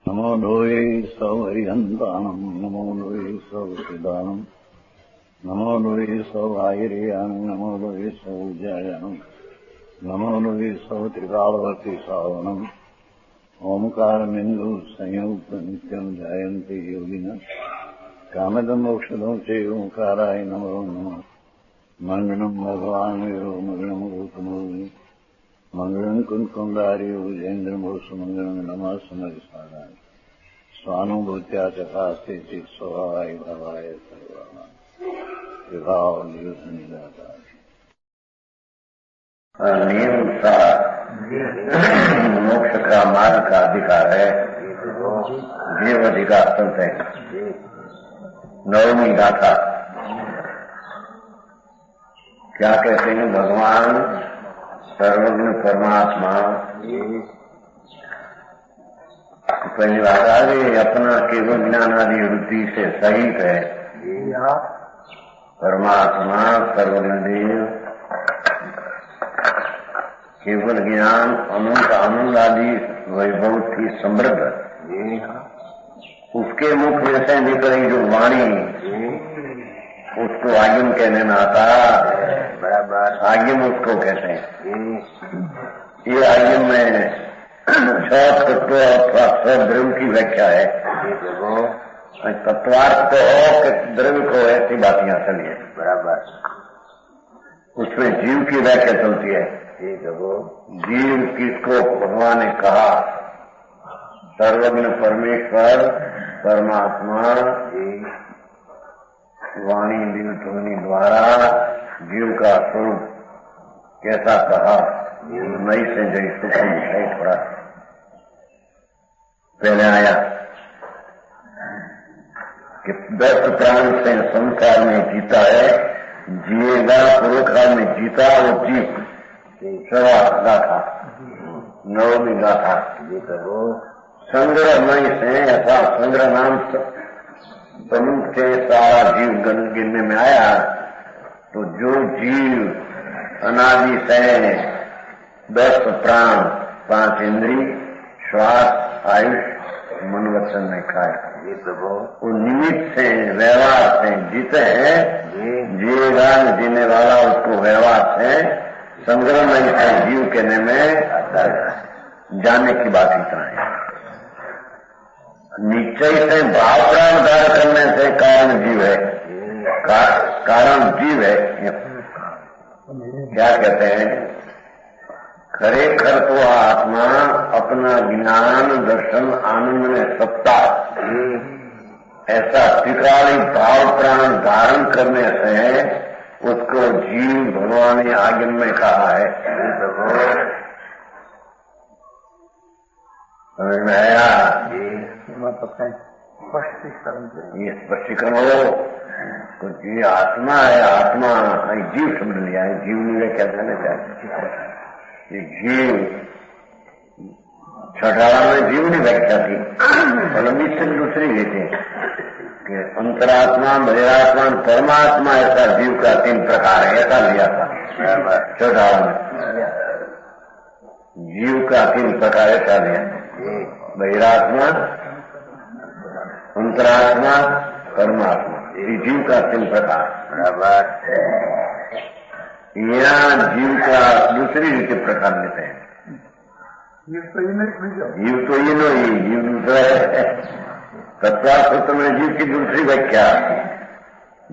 नमो लोये सौहरिहन्ताणम् नमो लोये सौहृदानम् नमो लोये सौभागिर्यानम् नमो लोये सौजायानम् नमो लोये सौत्रिकालवर्ति सावनम् ओंकारमिन्दु संयुक्त नित्यम् जायन्ते योगिनः कामदमोक्षदं च ओंकाराय नमो नमः मङ्गलम् भगवान् वीरो मङ्गलम् गौतमो मंगलम कुंकुंडारी उजेन्द्रमोसु मंगलम नमः समरिसाराय स्वानुभूत्या चकास्ते चित स्वभावाय भवाय सर्वाणां विभाव नियुक्त निराकार नियम सा मोक्ष का मार्ग का अधिकार है, जीव अधिकार सुनते हैं। नवमी गाथा क्या कहते हैं? भगवान सर्वज्ञ परमात्मा पहली बात आ गई, अपना केवल ज्ञान आदि वृत्ति से सहित है। परमात्मा सर्वज्ञ देव केवल ज्ञान अनंत आनंद आदि वैभव की समृद्ध, उसके मुख में से निकली जो वाणी उसको आगम कहने में आता। बराबर आगम उसको कहते हैं। ये आगम में 6 तत्व अथवा 6 द्रव्य की व्याख्या है। तत्वार्थ को और द्रव्य को ऐसी बात यहाँ चली है। बराबर उसमें जीव की व्याख्या चलती है। जीव किसको भगवान ने कहा? सर्वज्ञ परमेश्वर परमात्मा वाणी दिन ध्वनि द्वारा जीव का स्वरूप कैसा कहा? नई से जय सुखम है। थोड़ा पहले आया कि 10 प्राण से संसार में जीता है, जिएगा पूर्वकाल में जीता वो जीव सवा गाथा नवमी गाथा संग्रहमय से ऐसा संग्रह नाम प्रमुख से सारा जीव गिनने में आया। तो जो जीव अनादि से 10 प्राण 5 इंद्री श्वास आयुष मन वचन में खाया, वो निमित्त से व्यवहार से जीते हैं। जिएगा जीने वाला उसको व्यवहार से संग्रह नहीं से जीव कहने में जाने की बात इतना है। निश्चय से भाव प्राण धार करने से कारण जीव है, कारण जीव है। क्या कहते हैं? खरेखर तो आत्मा अपना ज्ञान दर्शन आनंद में सत्ता ऐसा त्रिकाली भाव प्राण धारण करने से उसको जीव भगवान ने आगम में कहा है। समझ में आया? ये स्पष्टीकरण हो। तो ये आत्मा है, आत्मा जीव समझ लिया है। जीव ने क्या कहना चाहते? ये जीव छठाला में जीव ने व्याख्या थी, फलमी से दूसरी हुई थी कि अंतरात्मा बहिरात्मा परमात्मा ऐसा जीव का 3 प्रकार है, ऐसा लिया था छठाला में। जीव का 3 प्रकार ऐसा लिया, बहिरात्मा अंतरात्मा परमात्मा, ये जीव का 3 प्रकार। बराबर यहाँ जीव का दूसरी रीति प्रकार लेते हैं। जीव तो ये नहीं, जीव दूसरा है। तत्वार्थ में जीव की दूसरी व्याख्या।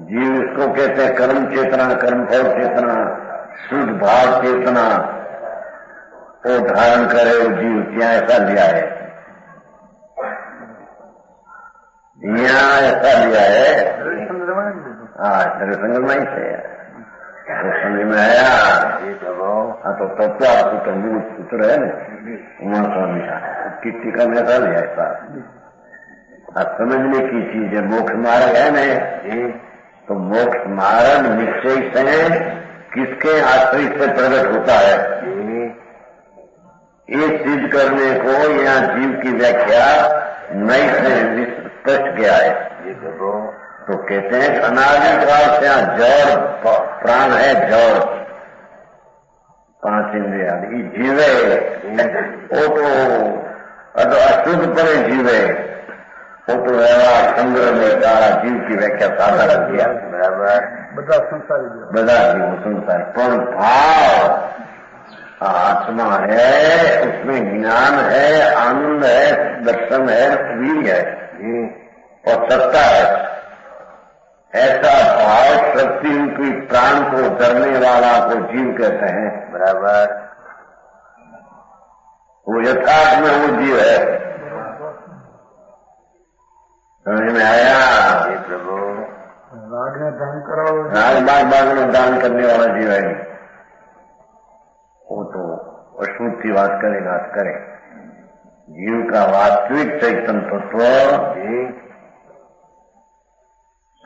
जीव इसको कहते हैं कर्म चेतना, कर्म फल चेतना, शुद्ध भाव चेतना वो धारण करे वो जीव। क्या ऐसा लिया है? यहाँ ऐसा लिया है। हाँ, संग्रमय से समझ में आया। हाँ, तो तत्वार्थ तो मूल सूत्र है ना उमा स्वामी का, उसकी टीका में ऐसा लिया ऐसा। अब समझने की चीज है। मोक्ष मार्ग है न, तो मोक्ष मार्ग निश्चय से किसके आश्रय से प्रकट होता है? ये सिद्ध करने को यहाँ जीव की व्याख्या नई से स्पष्ट किया है। तो कहते हैं कि अनादिकाल से यहाँ जड़ प्राण है, जड़ 5 इंद्रिया जीव है। वो तो और तो अशुद्ध परे जीवे वो तो व्यवहार संग्रह में सारा जीव की व्याख्या साधारण किया बराबर બધા સંસારી બધા जीव संसार पर भाव आत्मा है, उसमें ज्ञान है, आनंद है, दर्शन है, वीर है और सत्ता है। ऐसा भाव शक्ति उनकी प्राण को धरने वाला को जीव कहते हैं बराबर। वो यथार्थ में वो जीव है। समझ में आया? ये प्रभु राग ने दान करो, राग बाग में दान करने वाला जीव है। वो तो अशुद्ध की बात करेगा तो करे। जीव का वास्तविक चैतन्य तत्व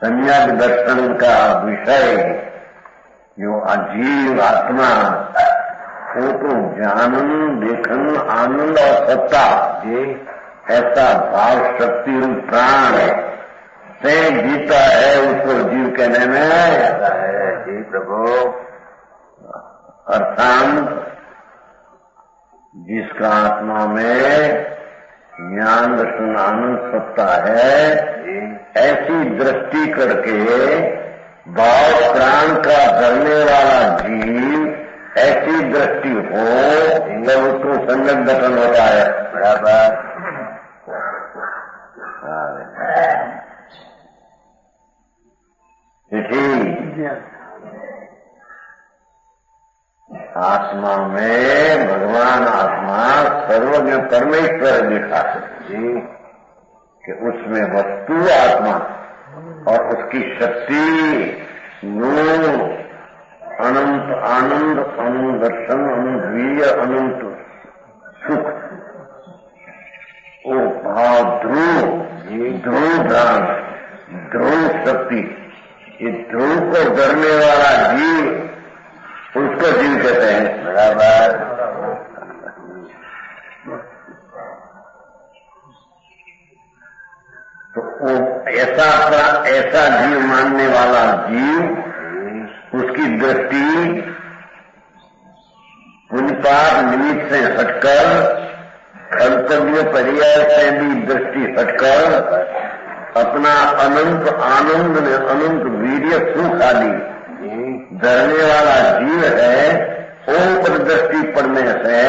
सम्यक दर्शन का विषय जो अजीव आत्मा वो तो जानन देखन आनंद और सत्ता ऐसा भाव शक्ति रूप प्राण से जीता है, उसको जीव कहने में आता है। जी प्रभु। अर्थात जिसका आत्मा में ज्ञान दर्शन आनंद सत्ता है, ऐसी दृष्टि करके भाव प्राण का धरने वाला जीव ऐसी दृष्टि हो तब उसको संगत दर्शन होता है बराबर। आत्मा में भगवान आत्मा सर्वज्ञ परमेश्वर दिखा जी कि उसमें वस्तु आत्मा और उसकी शक्ति गुण अनंत आनंद अनंत दर्शन अनंत वीर्य अनंत सुख वो भाव ध्रुव ध्यान ध्रुव शक्ति ये ध्रुव को धरने वाला जीव उसको जीव कहते हैं बराबर। तो वो ऐसा जीव मानने वाला जीव उसकी दृष्टि पुण्यपाप निमित्त से हटकर कर्तव्य पर्याय से भी दृष्टि हटकर अपना अनंत आनंद में अनंत वीर्य सुख आदि धरने वाला जीव है। ओम पर दृष्टि पड़ने से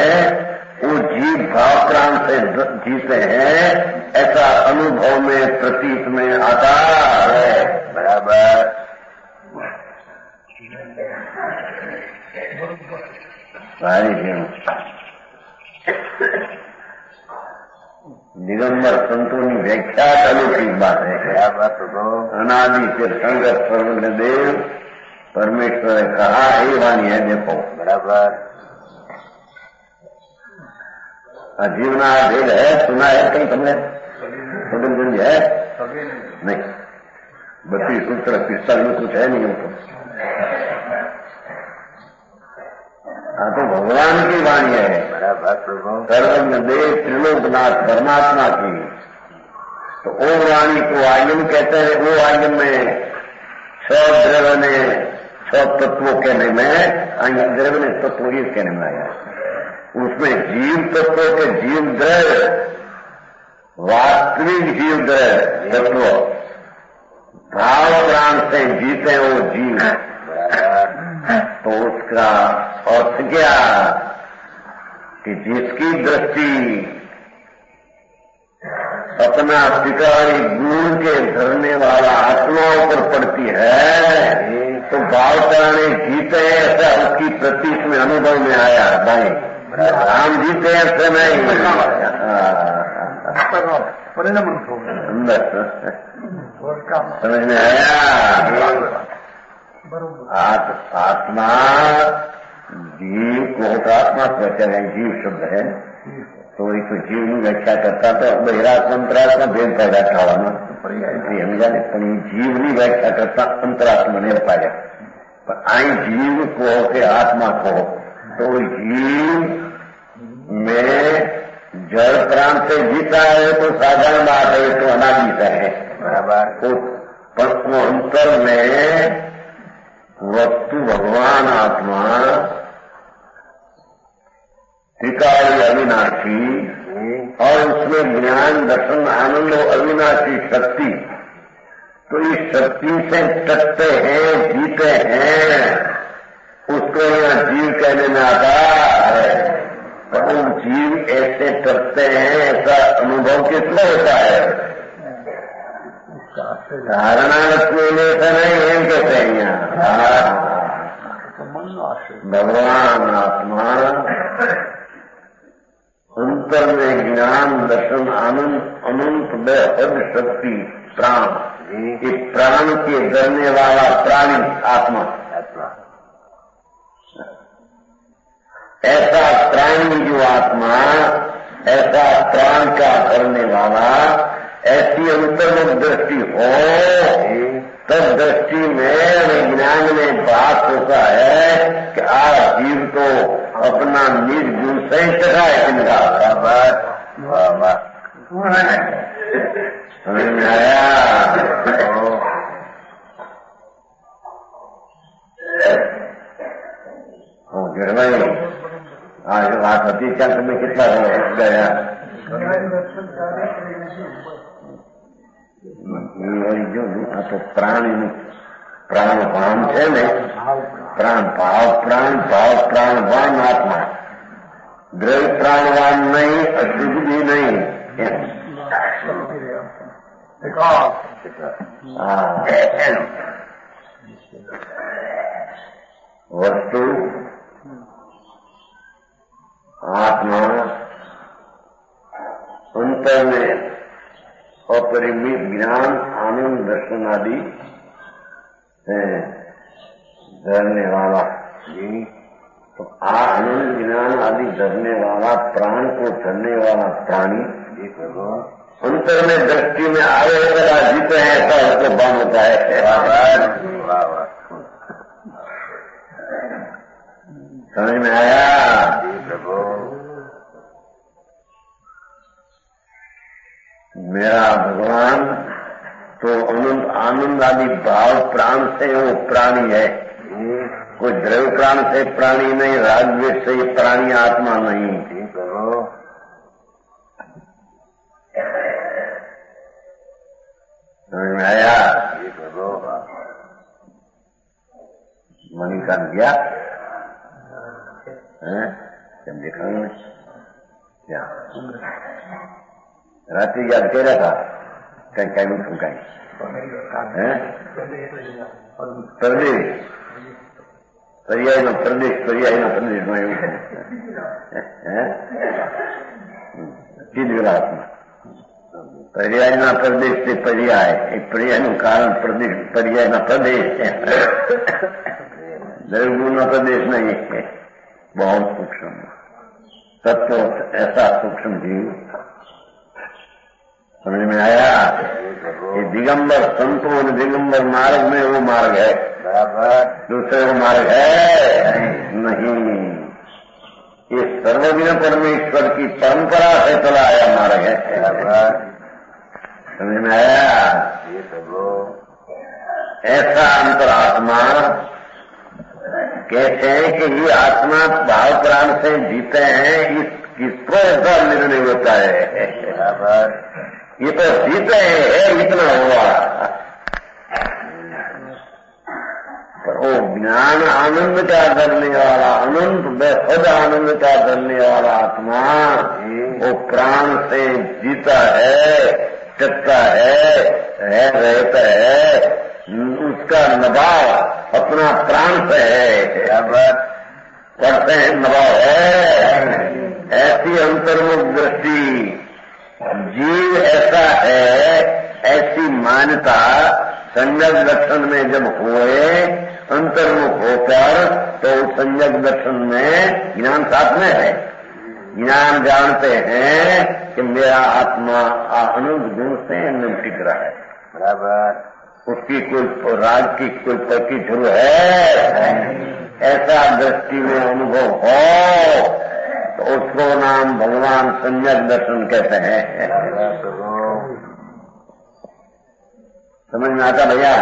वो जीव भाव प्राण से जीते हैं, ऐसा अनुभव में प्रतीत में आता है बराबर। सारी दिगंबर संतों की व्याख्या अलौकिक बात है। क्या बात हो? अनादि से संगत सर्वज्ञ देव परमेश्वर ने कहा ही वाणी है देखो बराबर। जीवना भेद है, सुना है कहीं तुमने? सुन है नहीं 32 सूत्र पिस्ता में कुछ है नहीं हमको। हाँ तो भगवान की वाणी है बराबर प्रभु सर्वज्ञ देव त्रिलोकनाथ परमात्मा की। तो ओम वाणी को आयम कहते हैं। वो आयम में 6 द्रव्य ने 6 तत्वों कहने में द्रव्य ने तत्व ही कहने में आया। उसमें जीव तत्वों के जीव द्रव्य वास्तविक जीव द्रव्य तत्व भाव प्राण से जीते वो जीव। तो उसका अर्थ क्या कि जिसकी दृष्टि अपना पिकारी गुण के धरने वाला आत्माओं पर पड़ती है तो भाव प्राणी जीते ऐसा उसकी प्रतीक में अनुभव में आया भाई। हम जीते ऐसे नहीं समझ में आया? आत्मा जीव को आत्मा कहते हैं, जीव शब्द है तो एक तो जीव की व्याख्या करता तो बहिरात्मा अंतरात्मा भेद पैदा થવાનો हम जाने जीव की व्याख्या करता अंतरात्मा ने पाया। पर आई जीव को के आत्मा को तो जीव में जड़ प्राण से जीता है तो साधारण बात है, तो अनादि है बराबर। पर वो अंतर में वस्तु भगवान आत्मा त्रिकाली अविनाशी और उसमें ज्ञान दर्शन आनंद और अविनाशी शक्ति, तो इस शक्ति से टकते हैं, जीते हैं, उसको यहाँ जीव कहने में आता है। पर वो जीव ऐसे टकते हैं, ऐसा अनुभव किसको होता है? धारणा लक्ष्मी में से नहीं है, कहते हैं यहाँ भगवान आत्मा अंतर में ज्ञान दर्शन आनंद अनंत बेहद शक्ति प्राण, ये प्राण के करने वाला प्राणी आत्मा, ऐसा प्राणी जो आत्मा, ऐसा प्राण का करने वाला, ऐसी अंतर्मुख दृष्टि हो, तब दृष्टि में विज्ञान में बात होता है कि आज जीव तो अपना निज गुण से ही चढ़ाए जिनका समझ में आया? गिरवाई आज बात होती चंद्र में कितना गया तो प्राणवान है ने, प्राण प्राणवान आत्मा, द्रव्य प्राणवान नहीं, अशुद्ध भी नहीं। वस्तु आत्मा अंतर में अपरिमित ज्ञान आनंद दर्शन आदि धरने वाला, तो आनंद ज्ञान आदि धरने वाला प्राण को धरने वाला प्राणी अंतर में दृष्टि में आए बड़ा जीते हैं, ऐसा उसको बन होता है। समझ में आया? मेरा भगवान तो अनंत आनंद आदि भाव प्राण से वो प्राणी है, कोई द्रव्य प्राण से प्राणी नहीं, राजवेश से ये प्राणी आत्मा नहीं। समझ में आया? मणि का गया जब देखा क्या रात्रि याद कह रहा था कहीं कहीं में तुम कहीं प्रदेश पर्याय न प्रदेश आत्मा पर्याय न प्रदेश से पर्याय, एक पर्याय न कारण प्रदेश, पर्याय न प्रदेश द्रव्य न प्रदेश नहीं है। बहुत सूक्ष्म तत्व, ऐसा सूक्ष्म जीव। समझ में आया? ये दिगंबर संतों ने दिगंबर मार्ग में वो मार्ग है, दूसरे वो मार्ग है नहीं। ये सर्वज्ञ परमेश्वर की परंपरा से चला आया मार्ग है। समझ में आया? ऐसा अंतरात्मा कहते हैं कि ये आत्मा भाव प्राण से जीते हैं, किसको ऐसा निर्णय होता है? ये तो जीते हैं, इतना हुआ। पर वो ज्ञान आनंद का करने वाला, अनंत बेहद आनंद का करने वाला आत्मा वो प्राण से जीता है, चलता है, रहता है, उसका नभाव अपना प्राण से है, करते हैं नभाव है। ऐसी अंतर्मुख दृष्टि जीव ऐसा है, ऐसी मान्यता संज्ञक दर्शन में जब हुए अंतर्मुख होकर, तो संज्ञक दर्शन में ज्ञान साथ में है। ज्ञान जानते हैं कि मेरा आत्मा अनंत गुण से टिक रहा है, बराबर, उसकी कोई राज की कोई पक्की शुरू है। ऐसा दृष्टि में अनुभव हो तो उसको नाम भगवान संज्ञक दर्शन कहते हैं। समझ में आता भैया?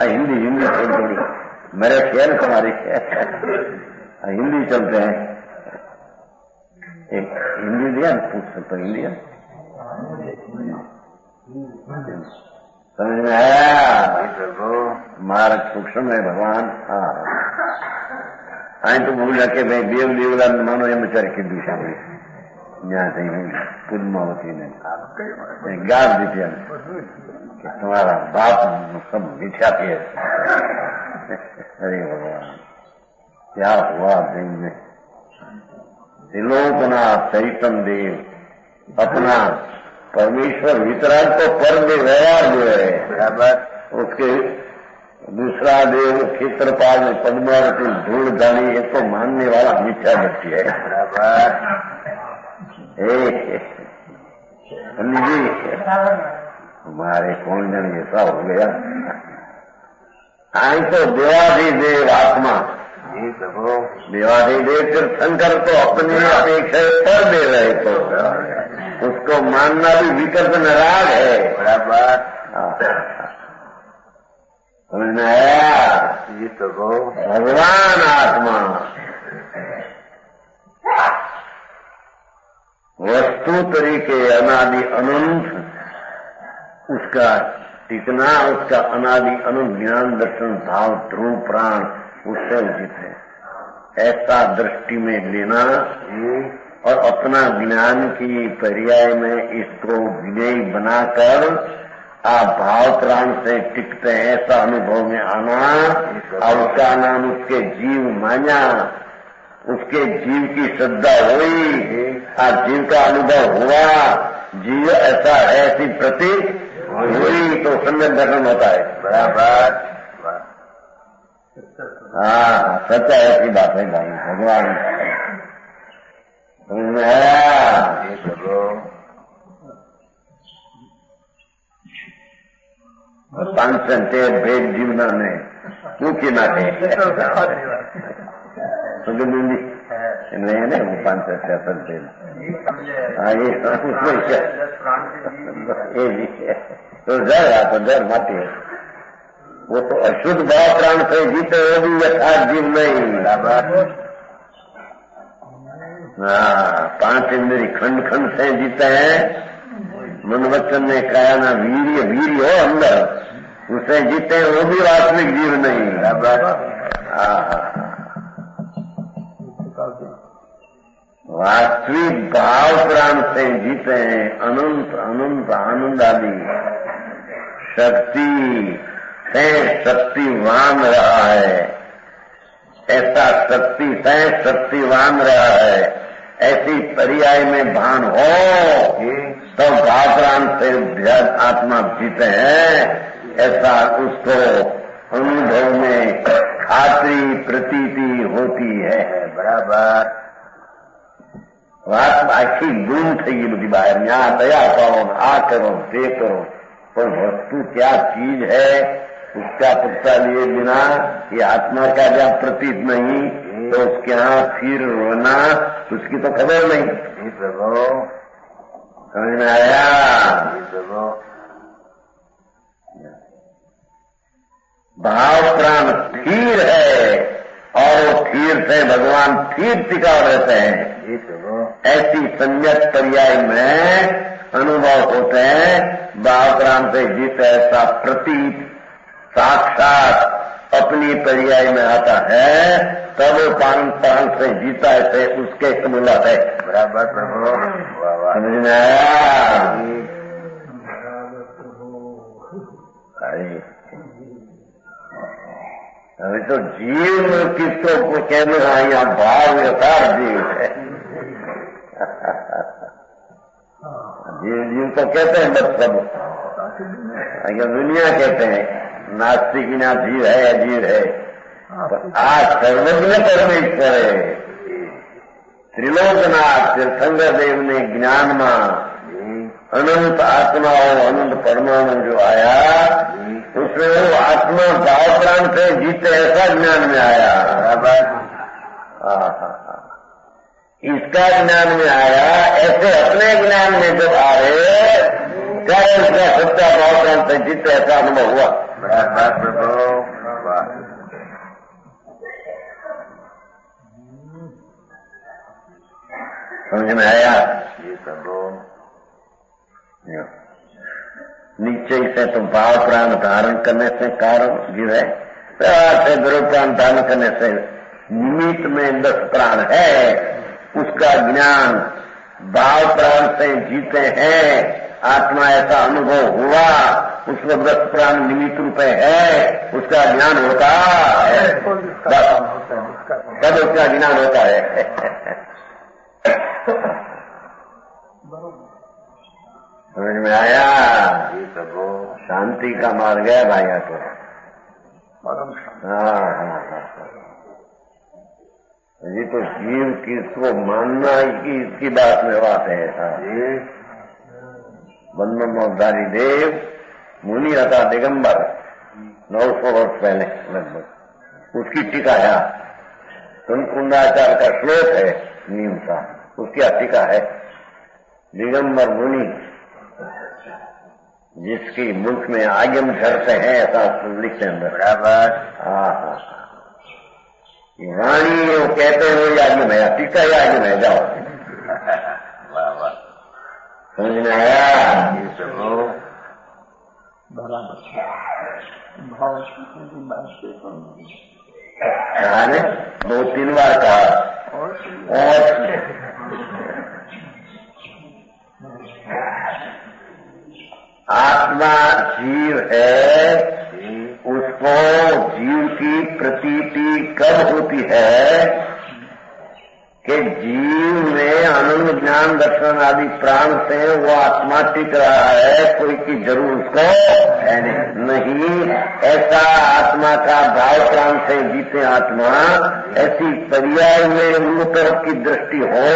हिंदी थोड़ी मेरे शेर तुम्हारी हिंदी चलते हैं। एक हिंदी दिया पूछ सकता इंडिया समझ में आया? मार्ग सूक्ष्म है भगवान. અહીં તો ભૂલ રાખે ભાઈ દેવ દેવલા માનો એમ વિચાર કીધું છે આપણે ત્યાં થઈ પૂર્ણમાવતીને ગાળ દીધી કે તમારા બાપ सब मिथ्या पिए. अरे भगवान क्या हुआ दिन में त्रिलोकना चैतन्य देव अपना परमेश्वर वितराग तो पर में व्यवहार जो है बराबर उसके दूसरा देव क्षेत्रपाल में पद्मावती धूल डाली ये तो मानने वाला मिथ्या दृष्टि है बराबर. जी हमारे कौन जन ऐसा हो गया. आई तो देवाधिदेव आत्मा देवाधिदेव तीर्थंकर तो अपनी अपेक्षा पर दे रहे तो उसको मानना भी विकल्प नाराज है बराबर. समझ में आया? ये तो भगवान आत्मा वस्तु तरीके अनादि अनंत उसका टिकना उसका अनादि अनंत ज्ञान दर्शन भाव ध्रुव प्राण उससे उचित है. ऐसा दृष्टि में लेना और अपना ज्ञान की पर्याय में इसको विनय बनाकर आप भाव प्राण से टिकते हैं ऐसा अनुभव में आना और उसका नाम उसके जीव माना उसके जीव की श्रद्धा हुई और जीव का अनुभव हुआ जीव ऐसा है ऐसी प्रतीक हुई तो सम्यक दर्शन होता है बराबर. हाँ सच्चा ऐसी बात है भाई भगवान समझ में आया? પાંચસંતે ભેદ જીવનાને મૂકી નાખે સુગંધી એટલે એને હું 500 तो जर आ तो जर माटी वो तो अशुद्ध भाव प्राण से जीते वो भी यथार्थ जीव नहीं बराबर. हाँ 5 इंद्री खंड खंड से जीते हैं. मन वचन ने काया ना वीर्य वीर्य हो अंदर उसे जीते वो भी वास्तविक जीव नहीं बराबर. वास्तविक भाव प्राण से जीते हैं अनंत अनंत आनंद आदि शक्ति से शक्तिवान रहा है. ऐसा शक्ति से शक्तिवान रहा है ऐसी पर्याय में भान हो तो भाव प्राण से आत्मा जीते हैं ऐसा उसको अनुभव में खातरी प्रतीति होती है बराबर. વાત આખી ગુમ થઈ ગઈ બધી બહાર. ત્યાં દયા કરો આ કરો તે કરો पर वस्तु क्या चीज है उसका पता लिए बिना ये आत्मा का जब प्रतीत नहीं तो उसके यहाँ फिर रोना उसकी तो खबर नहीं. समझ में आया? भाव प्राण स्थिर है और वो स्थिर से भगवान स्थिर टिका रहते हैं. ऐसी सम्यक पर्याय में अनुभव होते हैं. भाव प्राण से जीत ऐसा प्रतीत साक्षात अपनी पर्याय में आता है तब प्राण प्राण से जीता ऐसे उसके समूलत है बराबर. समझ में आया? अभी तो जीव किसको कहने का यहाँ भाव यथार्थ जीव है. जीव जीव तो कहते हैं बस सब दुनिया कहते हैं नास्तिक ना जीव है अजीव है. आज सर्वज्ञ परमेश्वर है त्रिलोकनाथ तीर्थंकर देव ने ज्ञान में अनंत आत्माओं अनंत परमाणु जो आया उसमें वो आत्मा भाव प्राण से जीते ऐसा ज्ञान में आया बराबर. इसका ज्ञान में आया ऐसे अपने ज्ञान में जब आ रहे क्या उसका सच्चा भाव प्राण से जीते ऐसा अनुभव हुआ बराबर. समझ में आया? ये सब नीचे से तो भाव प्राण धारण करने से कारण जीव है, प्यार से गुरु प्राण धारण करने से निमित्त में 10 प्राण है, उसका ज्ञान भाव प्राण से जीते हैं, आत्मा ऐसा अनुभव हुआ, उसमें 10 प्राण निमित्त रूपे है, उसका ज्ञान होता है, तब उसका ज्ञान होता है। समझ में आया? ये सब शांति का मार्ग है भाई। तो ये तो जीव की इसको मानना की इसकी बात में बात है। बंधनोद्धारी देव मुनि था दिगंबर 900 वर्ष पहले लगभग, उसकी टीका है कुंडाचार्य का श्लोक है नीम का, उसकी टीका है दिगंबर मुनि जिसकी मुल्क में आगम झरते हैं ऐसा लिखते हैं बराबर। हाँ, वाणी वो कहते हैं वही आगम है, टीका ही आगम है, जाओ। समझ में आया? बराबर कहा ने 2-3 बार कहा और आत्मा जीव है, उसको जीव की प्रतीति कब होती है कि जीव में आनंद ज्ञान दर्शन आदि प्राण से वो आत्मा टिक रहा है, कोई की जरूर उसको है नहीं। ऐसा आत्मा का भाव प्राण से जीते आत्मा, ऐसी पर्याय में उन तरफ की दृष्टि हो,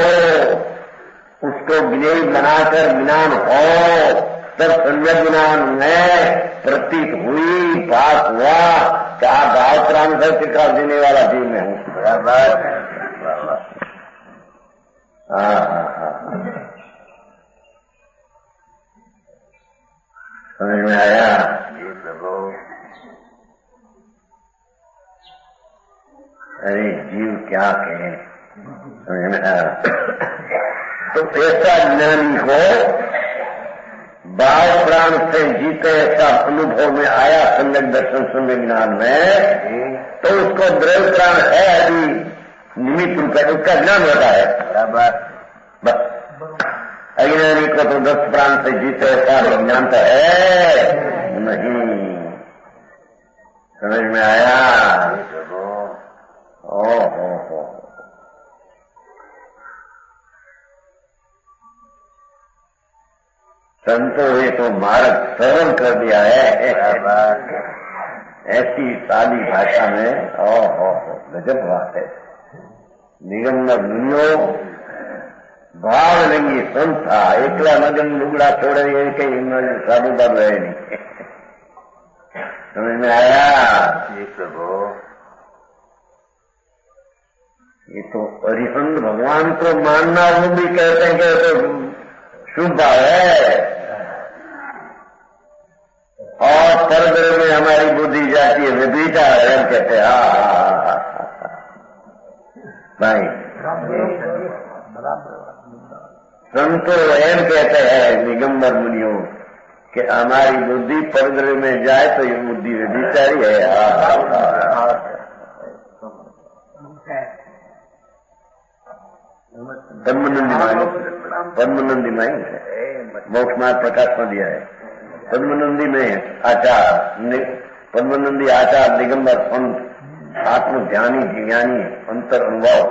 उसको ज्ञेय बनाकर ज्ञान हो, तब सम्यक ज्ञान में प्रतीत हुई, बात हुआ क्या भाव प्राण से टिका देने वाला जीव में हूँ। बराबर। समझ में आया? ये सब अरे जीव क्या कहे, समझ में आया? तो ऐसा ज्ञानी को भाव प्राण से जीते ऐसा अनुभव में आया सम्यक दर्शन सम्यक ज्ञान में, तो उसको द्रव्य प्राण है अभी निमित्त रूप है, उसका ज्ञान होता है। बराबर। बस अज्ञानी को तो 10 प्राण से जीते ऐसा ज्ञान तो है नहीं। समझ में आया? हो संतों ने तो मार्ग सरल कर दिया है ऐसी सादी भाषा में। हो गजब बात है। निगम मुनियो भाव नहीं संत था, एकला नगन लुगड़ा छोड़े कहीं साधु बाबू है नहीं। समझ में आया? ये सब ये तो हरिहंत भगवान को मानना वो भी कहते हैं कि तो शुभ है, और परदर में हमारी बुद्धि जाती है विभीता है कहते हैं। भाई संतो एम कहते हैं निगंबर मुनियों कि हमारी बुद्धि परदर में जाए तो ये बुद्धि विभीचारी है। पद्मनंदी माई मोक्ष मार्ग प्रकाश में दिया है। पद्मनंदी में आचार पद्मनंदी आचार दिगंबर संत आत्म ध्यानी ज्ञानी अंतर अनुभव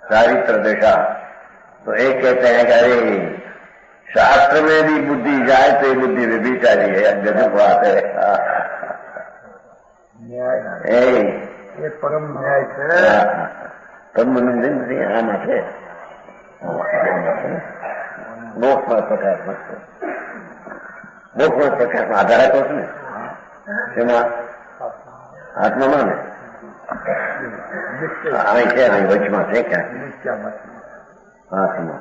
चारित्र दशा। तो एक कहते हैं कि अरे शास्त्र में भी बुद्धि जाए तो ये बुद्धि विभीचारी है, गजब बात है। ये परम न्याय है। पद्मनंदी आना थे मोक्ष में प्रकाश मोक्ष में प्रकाश आधार है तो उसमें आत्मा माने है वचमा से क्या आत्मा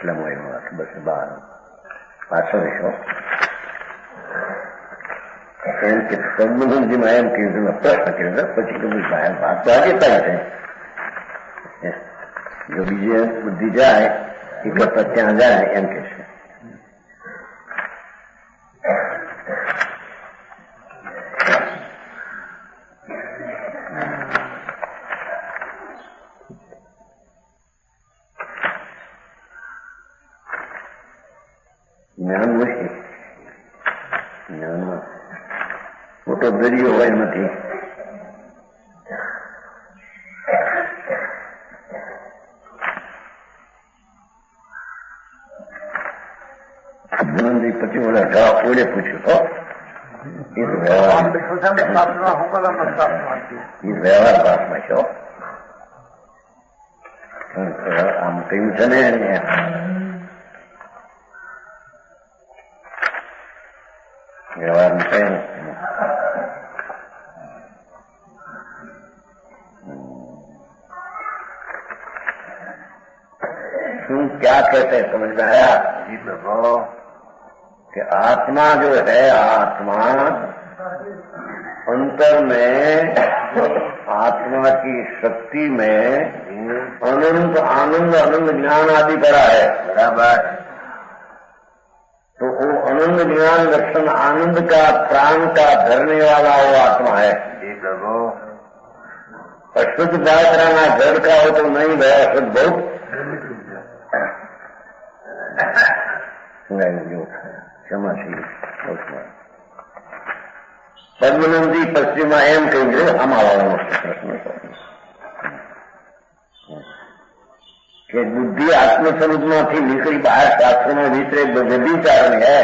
એટલામાં બસ બહાર પાછો રહેશો એમ કે પદ્મભૂમજીમાં એમ કીધું પ્રશ્ન કર્યો પછી તો બહાર વાત તો આજે થાય છે જો બીજે બુદ્ધિ જાય એ કરતા ત્યાં જાય એમ કે છે જ્ઞાન મુશ્કેલ જ્ઞાનમાં મોટો દરિયો હોય નથી પછી મને જવાબ કોઈને પૂછ્યું તો એ વ્યવહાર ભાષમાં છો આમ કહ્યું છે ને व्यवहार में कहीं क्या कहते हैं समझ में आया जी प्रभु कि आत्मा जो है आत्मा अंतर में आत्मा की शक्ति में अनंत आनंद अनंत ज्ञान आदि करा है बराबर तो वो अनंत ज्ञान लक्षण आनंद का प्राण का धरने वाला वो आत्मा है जी प्रभु अशुद्ध कराना जड़ का हो तो नहीं गया अशुद्ध बहुत क्षमाशील पद्मनंदी पश्चिमा एम कहेंगे हम आवाज़ प्रश्न कि बुद्धि आत्मस्वरूप में निकली बाहर शास्त्र में वितरे व्यभिचारण है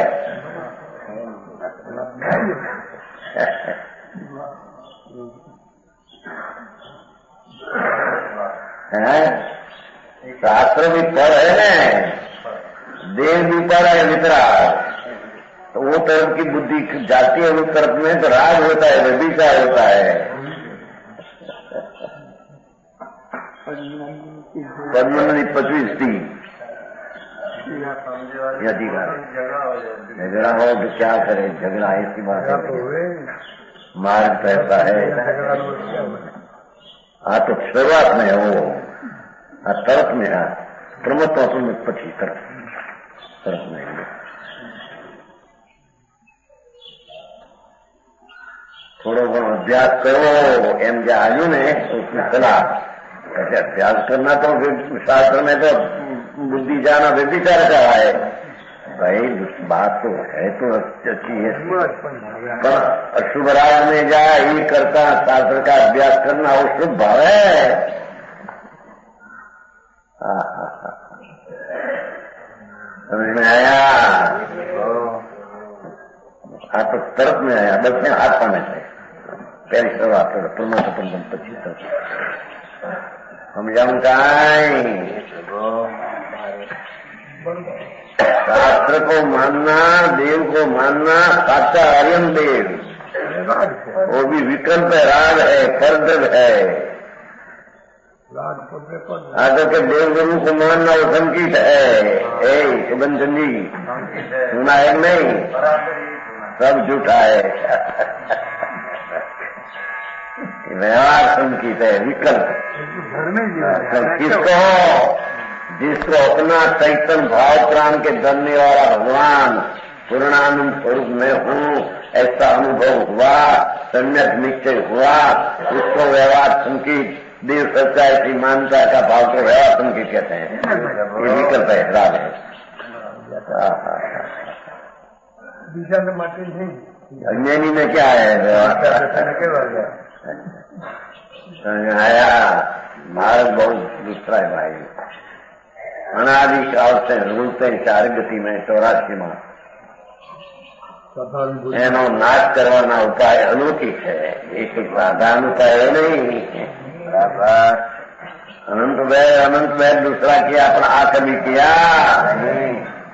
शास्त्र भी पर है ना देह भी पर है मित्रा तो वो तरफ की बुद्धि जाती है उस तरफ में तो राग होता है व्यभिचार होता है पद्मनदी 25 थी झगड़ा हो तो क्या करे झगड़ा ऐसी बात है मार्ग पैसा है हाँ तो शुरुआत में है वो तरफ में है प्रमोत्व में 25 तरफ में थोड़ो घणो अभ्यास करो एम जो आयु ने उसमें सलाह ऐसे अभ्यास करना तो फिर शास्त्र में तो बुद्धि जाना व्यभिचार का है भाई बात तो है तो अच्छी है पर अशुभ राग में जा ये करता शास्त्र का अभ्यास करना वो शुभ भाव है समझ में आया हाँ तो तरफ में आया बस में हाथ पाने से पहली शुरुआत करो प्रमोद 25 हम शास्त्र को मानना देव को मानना साचा आर्यन देव वो भी विकल्प है राग है कर्तव्य है आगे के देव गुरु को मानना वो संकीट है सुगन चंदी सुना है नहीं सब झूठा है व्यवहार संकीत है विकल्प किसको जिसको अपना चैतन्य भाव प्राण के धरने वाला भगवान पूर्णानंद स्वरूप में हूँ ऐसा अनुभव हुआ सम्यक निश्चय हुआ उसको व्यवहार संकीत देव सच्चाई की मान्यता का भाव को व्यवहार संकीत कहते हैं ये विकल्प है राग है अज्ञानी में क्या है आया भारत बहुत दूसरा है भाई अनादि काल से रूलते चार गति में 84 में एनो नाश करवाना उपाय अलौकिक है एक साधारण उपाय है नहीं अनंत वैद दूसरा किया अपना आत्म भी किया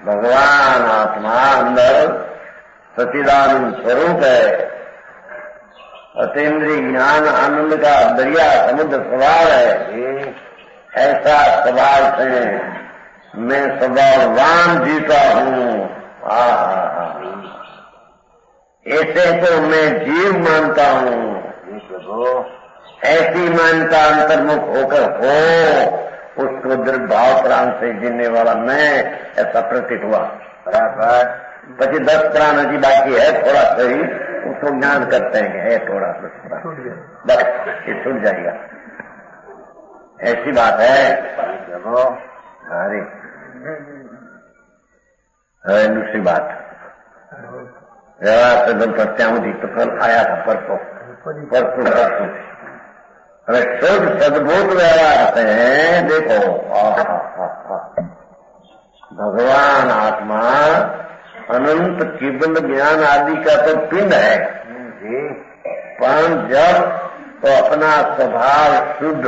भगवान आत्मा अंदर सच्चिदानंद स्वरूप है अतीन्द्रिय ज्ञान आनंद का दरिया समुद्र स्वभाव है ऐसा स्वभाव से मैं स्वभाववान जीता हूँ। ऐसे तो मैं जीव मानता हूँ। ऐसी मान्यता अंतर्मुख होकर हो, उसको दृढ़ भाव प्राण से जीने वाला मैं, ऐसा प्रतीत हुआ। पची 10 प्राण जी बाकी है, थोड़ा सही उसको ज्ञान करते हैं कि है थोड़ा सा, बस ये छूट जाएगा। ऐसी बात है। अरे दूसरी बात, व्यवहार से जब प्रत्याहुति तो कल आया था परसों। अरे शुद्ध सद्भुत व्यवहार से देखो, भगवान आत्मा अनंत केवल ज्ञान आदि का तो पिंड है, पर जब तो अपना स्वभाव शुद्ध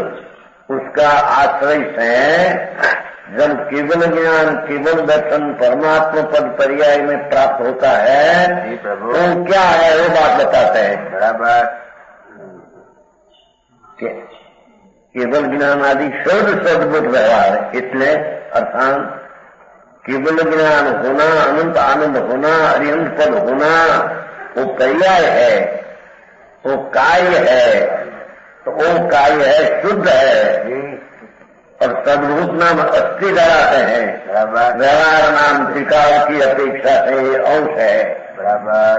उसका आश्रय से जब केवल ज्ञान केवल दर्शन परमात्मा पद पर्याय में प्राप्त होता है तो क्या है वो बात बताते हैं। बराबर केवल ज्ञान आदि शुद्ध सद्भुत व्यवहार है, इसलिए अर्थात केवल ज्ञान होना, अनंत आनंद होना, अरिहंत पद होना वो पर्याय है, वो कार्य है, तो वो कार्य है शुद्ध है और सद्भुत नाम अस्थि कराते हैं। व्यवहार नाम त्रिकाल की अपेक्षा से अंश है। बराबर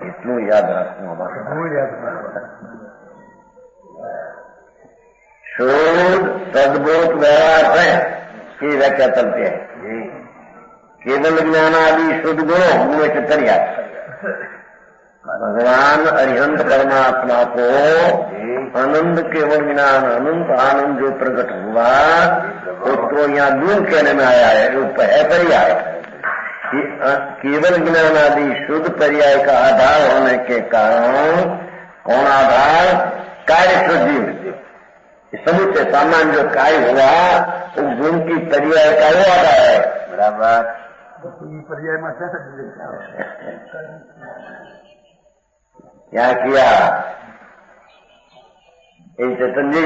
इतनू याद रखना। शुद्ध सद्भुत व्यवहार है की व्याख्या चलती है। केवल ज्ञान आदि शुद्ध गुणों उनमें से तरिया भगवान अरिहंत परमात्मा को आनंद केवल ज्ञान अनंत आनंद जो प्रकट हुआ उसको यहाँ दूर कहने में आया है, जो है पर्याय। केवल ज्ञान आदि शुद्ध पर्याय का आधार होने के कारण कौन आधार? कार्य शुद्धि। समुचे सामान्य जो कार्य हुआ वो गुण की पर्याय का वो आधार है। बराबर पर्याय में क्या किया चेतन जी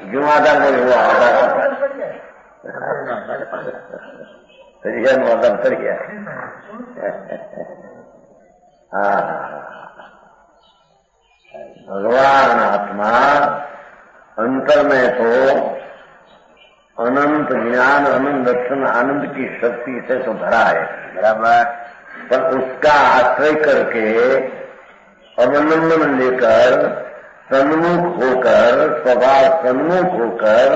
क्यों आधार बोले हुआ आधार कर गया। भगवान आत्मा अंतर में तो अनंत ज्ञान अनंत दर्शन आनंद की शक्ति से तो भरा है। बराबर पर उसका आश्रय करके अवलंबन लेकर सन्मुख होकर स्वभाव सन्मुख होकर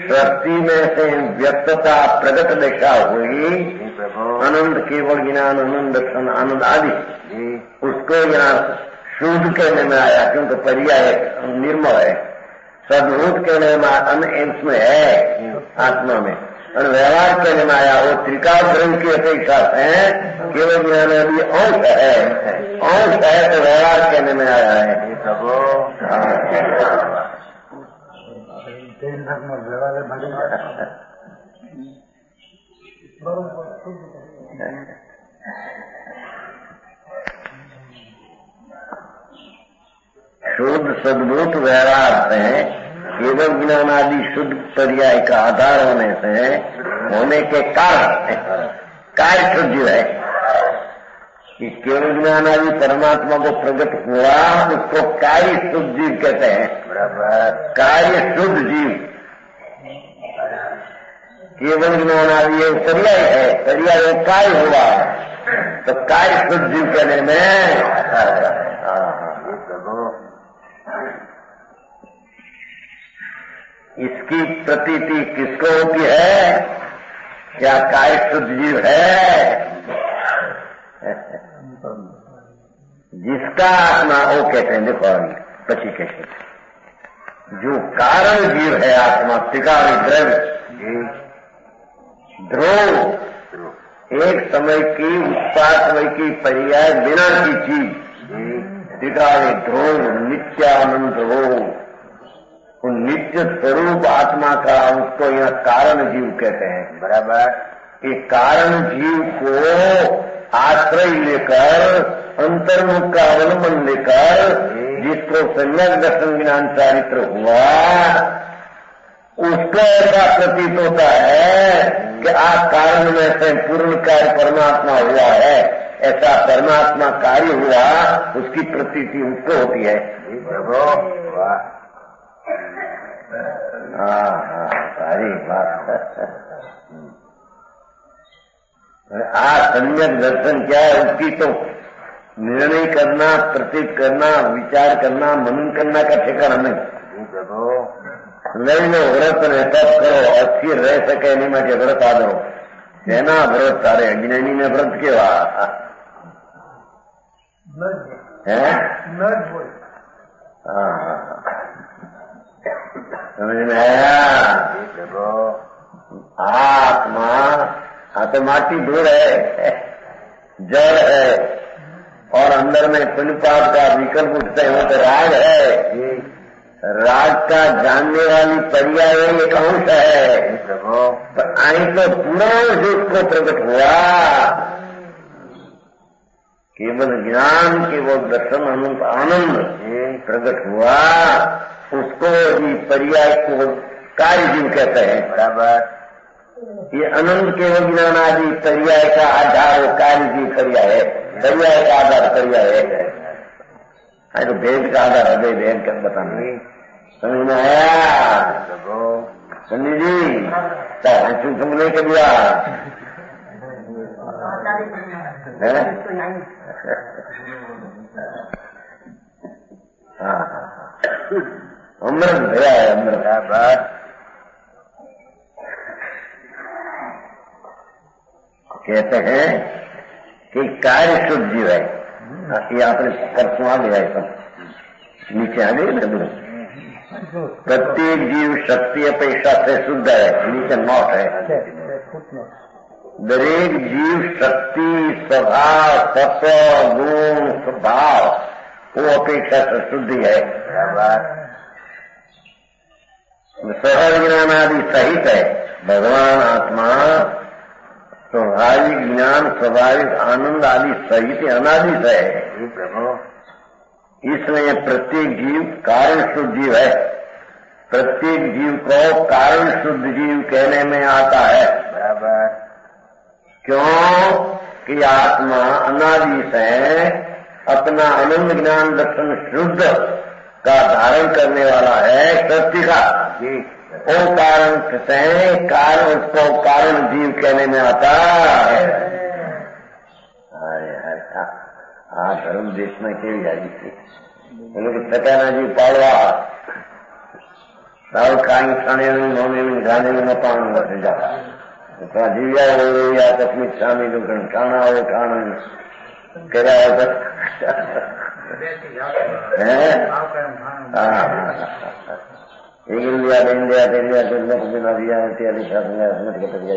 शक्ति में से व्यक्तता प्रगट दिशा हुई अनंत केवल ज्ञान अनंत दर्शन आनंद आदि उसको यहाँ शुद्ध कहने में आया क्योंकि पर्याय निर्मल है। सद्भुत कहने में इसमें है आत्मा में और व्यवहार कहने में आया वो त्रिकाल ग्रंथ की अपेक्षा है केवल ज्ञान अभी अंश है तो व्यवहार कहने में आया है। शुद्ध सद्भुत व्यवहार से केवल ज्ञान आदि शुद्ध पर्याय का आधार होने के कारण कार्य शुद्ध है कि केवल ज्ञान आदि परमात्मा को प्रकट हुआ उसको कार्य शुद्ध जीव कहते हैं। कार्य शुद्ध जीव केवल ज्ञान आदि ये पर्याय है, पर्याय कार्य हुआ तो कार्य शुद्ध जीव कहने में इसकी प्रतीति किसको होती है? क्या कार्य शुद्ध जीव है? जिसका आत्मा वो कहते हैं देखो पची कैसे जो कारण जीव है आत्मा त्रिकाल द्रव्य ध्रुव एक समय की उत्पाद समय की पर्याय बिना की चीज त्रिकाल ध्रुव नित्यानंद हो नित्य स्वरूप आत्मा का उसको यह कारण जीव कहते हैं। बराबर ये कारण जीव को आश्रय लेकर अंतर्मुख का अवलंबन लेकर जिसको सम्यक दर्शन ज्ञान चारित्र हुआ उसको ऐसा प्रतीत होता है कि आप कारण में से पूर्ण कार्य परमात्मा हुआ है, ऐसा परमात्मा कार्य हुआ, उसकी प्रतीति उसको होती है। हाँ, सारी बात। आज सम्यक दर्शन क्या है, उसकी तो निर्णय करना, प्रतीत करना, विचार करना, मनन करना का ठिकाना नहीं। नहीं लो व्रत ने तप करो, अस्थिर रह सके नहीं मैं व्रत आ दो ना व्रत सारे अज्ञानी ने व्रत केवा समझ में आया? आत्मा तो माटी धूल है, जड़ है, और अंदर में पुण्यपाप का विकल्प उठते हैं, वो तो राग है। राग का जानने वाली पर्याय एक अंश है, तो आई तो पूरा उसको प्रकट हुआ। केवल ज्ञान, केवल दर्शन, अनंत आनंद प्रकट हुआ, उसको ही पर्याय को कार्य जीव कहते हैं। बराबर, ये अनंत केवल ज्ञान आदि पर्याय का आधार कार्य जीव पर्याय है, पर्याय का आधार पर्याय है। तो वेद का आधार है, वेद का बताना समझ में आया? संजय जी तुम नहीं कर दिया अमृत भया है, अमृत बात कहते हैं कि कार्य शुद्ध जीव है। ये आपने परसों आ गया है, सब नीचे आ गए ना। प्रत्येक जीव शक्ति अपेक्षा से शुद्ध है, नीचे नोट है। दरेक जीव शक्ति, स्वभाव, सत्व, गुण, स्वभाव वो अपेक्षा से शुद्धि है। सहज ज्ञान आदि सहित है। भगवान आत्मा स्वाभाविक ज्ञान, स्वाभाविक आनंद आदि सहित अनादि है। इसलिए प्रत्येक जीव कारण शुद्ध जीव है। प्रत्येक जीव को कारण शुद्ध जीव कहने में आता है। बराबर, क्यों कि आत्मा अनादि से अपना आनंद ज्ञान दर्शन शुद्ध का धारण करने वाला है। सत्य का वो कारण से कारण उसको कारण जीव कहने में आता है। धर्म देश में केवी जाती थी सत्याना जी पाड़वा साव खाई खाने में नौने में गाने में नपान वर्ष जाता जीव्या हो या तस्मित स्वामी दुकान खाना हो खाना करा इंडिया इंडिया इंडिया दुनिया दिया दिया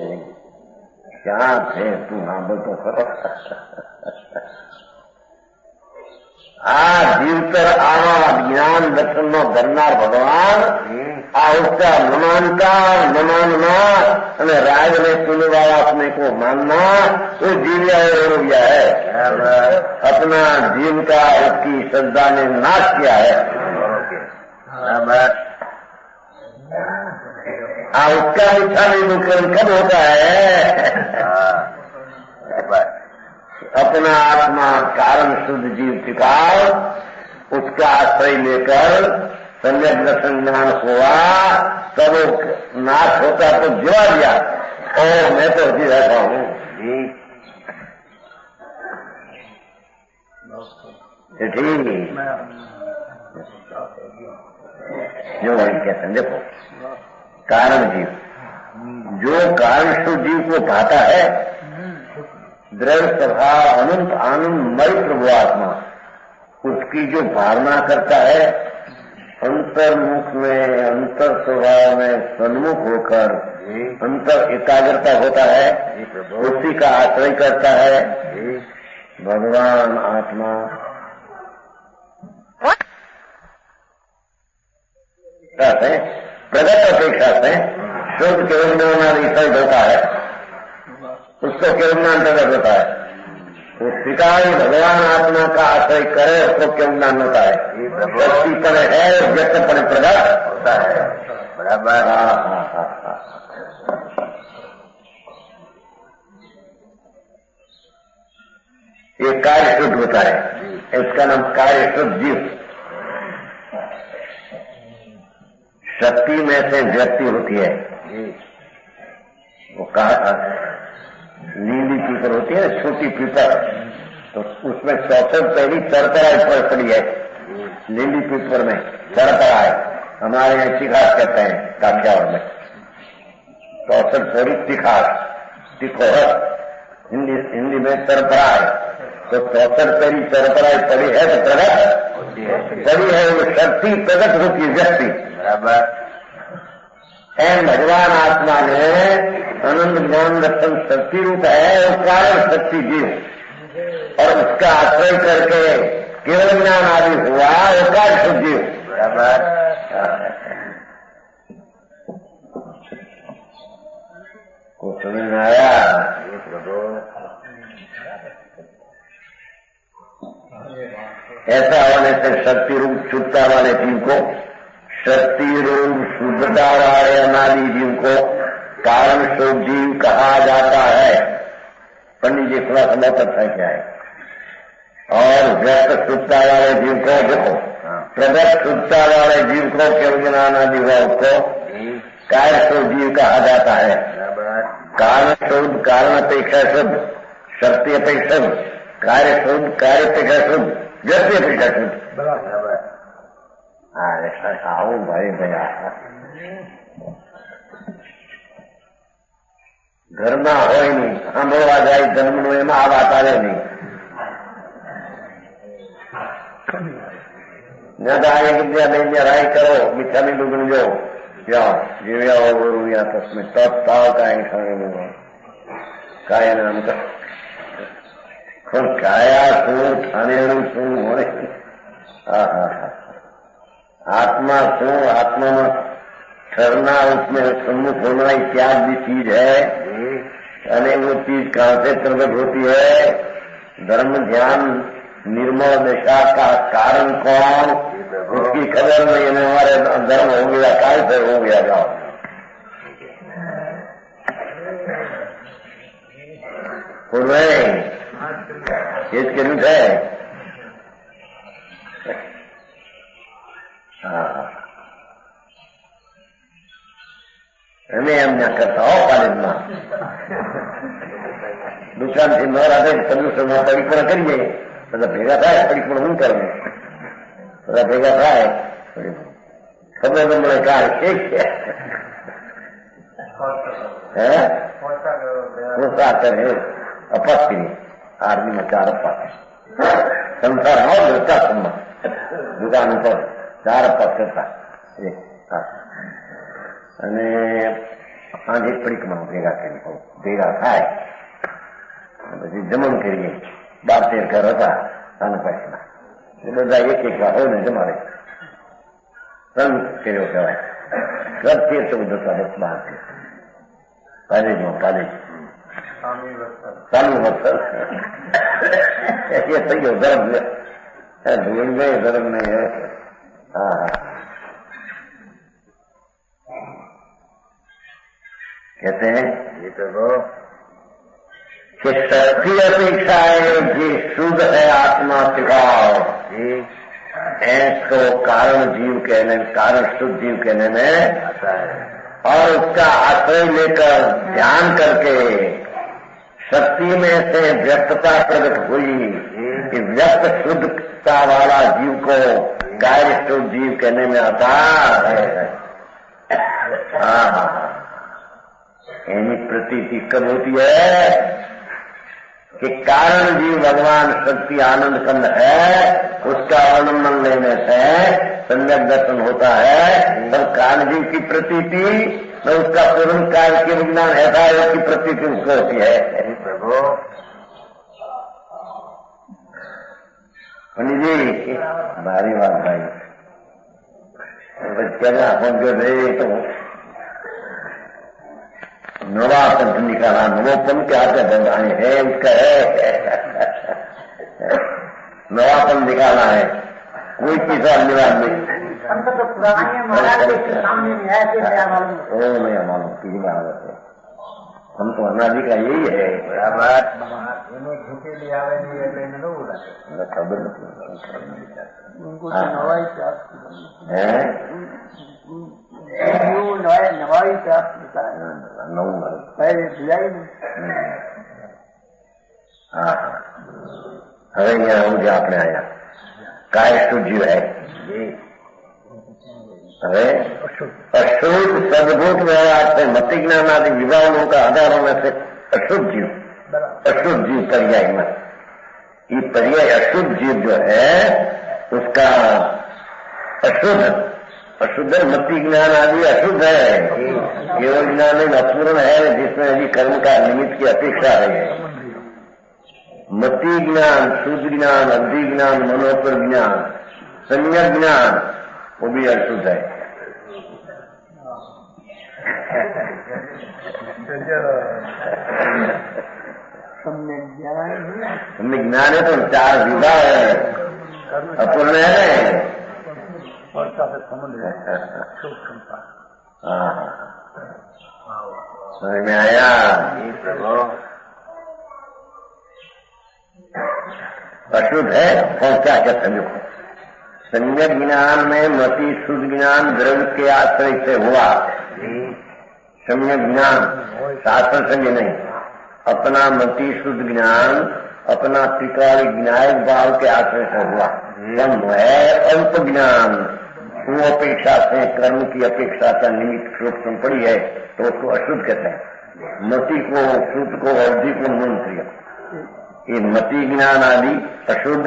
क्या थे तू हाँ बोल तो करो आ जीवतर आवा ज्ञान दर्शन नो करनार भगवान आ उसका नमानता नमानना અને राज ने सुनने वाला अपने को मानना वो जीव्या है। अपना जीव का उसकी श्रद्धा ने नाश किया है। उसका इच्छा निरूपण कब होता है? अपना आत्मा कारण शुद्ध जीव टिकाओ, उसका आश्रय लेकर सम्यक दर्शन ज्ञान हुआ, तब नाश होता तो जवा दिया और मैं तो जी रहता हूँ। ठीक जो वही कहते हैं। देखो कारण जीव, जो कारण शुद्ध जीव को पाता है, दृढ़ स्वभाव अनंत आनंदमय प्रभु आत्मा उसकी जो भावना करता है, अंतर्मुख में अंतर स्वभाव में सन्मुख होकर अंतर एकाग्रता होता है, उसी का आश्रय करता है। भगवान आत्मा प्रगत अपेक्षा से शुद्ध केवल रिसर्च होता है, उसको केवल अंतर्गत होता है। वो शिकारी भगवान आत्मा का आश्रय करे उसको केवल ज्ञान होता है। शक्तिपन है व्यक्तपन प्रगट होता है। बराबर। ये कार्य शुद्ध होता है, इसका नाम कार्य शुद्ध जीव। शक्ति में से व्यक्ति होती है, वो कहा था नीली पीपर होती है, छोटी पीपर, तो उसमें 64 पहली चरतराई पर पड़ी है। नीली पीपर में चरतराई, हमारे यहाँ तिखास कहते हैं काठियावाड़ में। 64 पहली तिखास, तिखोहर हिंदी में चरतराई, तो 64 पहली चरतराई पड़ी है तो प्रगट पड़ी है, वो शक्ति प्रगट होती है व्यक्ति। बराबर। एम भगवान आत्मा में आनंद ज्ञान दर्शन शक्ति रूप है, वो कारण शक्ति जीव, और उसका आश्रय करके केवल ज्ञान आदि हुआ, वो कार्य शुद्ध जीव। बराबर। को समझ में आया? ऐसा होने से शक्ति रूप शुद्धता वाले जीव को, शक्ति रूप शुद्धता वाले अनादि जीव को कारण शुद्ध जीव कहा जाता है। पंडित जी थोड़ा सा बहुत अच्छा क्या है। और व्यक्त शुद्धता वाले जीव को देखो, प्रगट शुद्धता वाले जीव को केवल अनादि भाव को कार्य शुद्ध जीव कहा जाता है। कारण शुद्ध कारण अपेक्षा शुद्ध, शक्ति अपेक्षा शुद्ध, कार्य शुद्ध कार्य अपेक्षा शुद्ध, व्यक्ति अपेक्षा शुद्ध। बराबर। आओ भाई भैया, ઘરમાં હોય નહીં, સાંભળવા જાય જન્મનું એમાં આ વાત આવે નહીં. ન તો આ વિદ્યા લઈને રાય કરો, મીઠાની ડુંગળી જો જાઓ જીવ્યા ઓગળું યા તસ્મે તપ તાવ કાંઈ ખાણેલું કાય નામ પણ કાયા શું ખાણેલું શું હોય. आत्मा शो आत्मा में ठहरना, उसमें सम्मुख होना इत्यादि भी चीज है. अने वो चीज कहां से प्रकट होती है? धर्म ध्यान निर्मल दशा का कारण कौन, उसकी खबर नहीं. हमें हमारे धर्म हो गया, काय से हो गया. जाओ बोल रहे इसके रूप है. અમે એમ ના કરતા હો કોલેજમાં દુકાનથી ન રાખે પ્રદૂષણમાં પરિપૂર્ણ કરીએ, બધા ભેગા થાય પરિપૂર્ણ હું કરવું, બધા ભેગા થાય ખબર ન મળે કાર એક છે કરે અપાસ્તી આર્મીમાં 4 અપાસ સંસારમાં વૃદ્ધાશ્રમમાં દુકાન ઉપર 4 અપાસ કરતા. અને સાંજે પરિક્રમા ભેગા કરી ભેગા થાય પછી જમણ કરીએ. 12-13 ઘર હતા સાનપાસના, બધા એક વાર હોય ને જમાડે. રંગ કર્યો કહેવાય. ઘર 13-14 હતા, 10-12 પાલેજમાં પાલેજ ચાલુ વખત એ થઈ ગયો ધર્મ. ધોઈ ગઈ ધર્મ નહીં. હા कहते हैं ये तो कि शक्ति अपेक्षा है कि शुद्ध है आत्मा सिखाओ. को कारण जीव कहने, कारण शुद्ध जीव कहने में आता है. और उसका आश्रय लेकर ध्यान करके शक्ति में से व्यक्तता प्रकट हुई कि व्यक्त शुद्धता वाला जीव को कार्य शुद्ध जीव कहने में आता है. हाँ, यानी प्रतीति कब होती है कि कारण जीव भगवान शक्ति आनंद कंद है, उसका वर्णन लेने से सम्यक दर्शन होता है. तब कारण जीव की प्रतीति तो उसका पूर्ण कार्य के विज्ञान ऐसा है, उसकी प्रतीति उसको होती है. प्रभु पंडित जी भारी बात भाई, बच्चे ना समझो भाई तो नवापन निकाला. नवोपन के आते बंधाए है, उसका है नवापन निकाला है. कोई किसान निवास नहीं. हमको तो पुराने महाराज के सामने में है कि नया मालूम? ओ नया मालूम की बात है। हम तो अनादि का यही है। बराबर घूटे ले आवे नहीं खबर उनको तो नवाई प्राप्त है नवाई प्राप्त पहले दिलाई नहीं। हाँ હવે અહીંયા હું જે આપણે આયા કાય સૂજ્યું है હવે अशुद्ध सदभूत व्यवहार से मति ज्ञान आदि विभागों का आधारों में से अशुद्ध जीव पर्याय में ये पर्याय अशुद्ध जीव जो है उसका अशुद्ध मति ज्ञान आदि अशुद्ध है। केवल ज्ञान अपूर्ण है जिसमें अभी कर्म का निमित्त की अपेक्षा है। मति ज्ञान, शुद्ध ज्ञान, अवधि ज्ञान, मनोपर ज्ञान, सम्यक ज्ञान वो भी अशुद्ध है। सम्यक ज्ञान है तो चार विभाग है, अपूर्ण है समझ में आया? अशुद्ध है और क्या क्या संयोग सम्यक ज्ञान में मति शुद्ध ज्ञान द्रव्य के आश्रय से हुआ। सम्यक ज्ञान शास्त्र संजय नहीं, अपना मति शुद्ध ज्ञान अपना त्रिकालिक न्यायिक भाव के आश्रय से हुआ। कम है अल्प ज्ञान वो अपेक्षा से कर्म की अपेक्षा का निमित्त श्लोक सुन पड़ी है तो उसको अशुद्ध कहते हैं। मति को, शुद्ध को, अवधि को मंत्रिय ये मति ज्ञान आदि अशुद्ध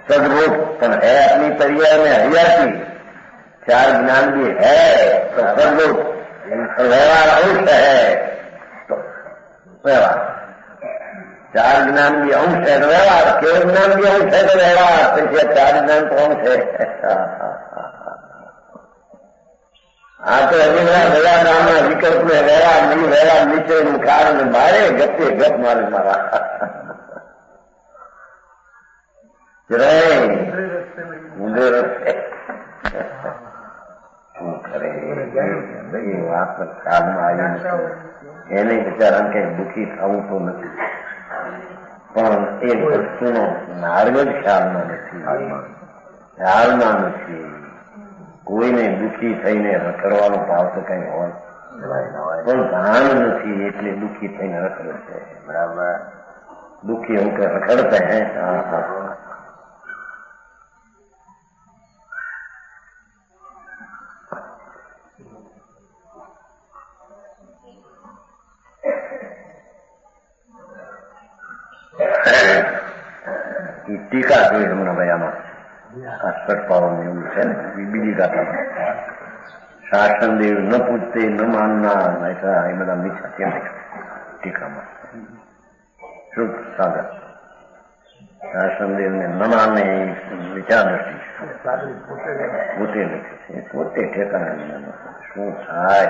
सदरूप पर है अपनी पर्याय में हरियाती चार ज्ञान भी है तो सदरूप व्यवहार अंश है तो व्यवहार चार ज्ञान भी अंश है तो व्यवहार केवल ज्ञान भी अंश है तो व्यवहार तो चार ज्ञान तो अंश है। हाँ तो अभी व्यवहार नाम विकल्प में व्यवहार नहीं व्यवहार नीचे मुखार में मारे गप्पे गप मारे मारा मुझे रस्ते શું કરે એ વાત કામમાં આવી એને બિચારા કંઈ દુઃખી થવું તો નથી પણ એ વસ્તુનો માર્ગ જ ખ્યાલમાં નથી કોઈને દુઃખી થઈને રખડવાનો ભાવ તો કઈ હોય પણ ભાન નથી એટલે દુઃખી થઈને રખડે છે। બરાબર દુઃખી હોकर રખડते हैं। हाँ हाँ टीका જોઈ હમણાં બયામાં અસ્પષ્ટ પાવન એવું છે ને બીજી ગાથામાં શાસન દેવ ન પૂછતે ન માનના ऐसा એ બધા મિથ્યા કેમ ટીકામાં શુદ્ધ સાગર શાસન દેવને ન માને વિચાર દ્રષ્ટિ પોતે લખે છે પોતે ઠેકાણા શું થાય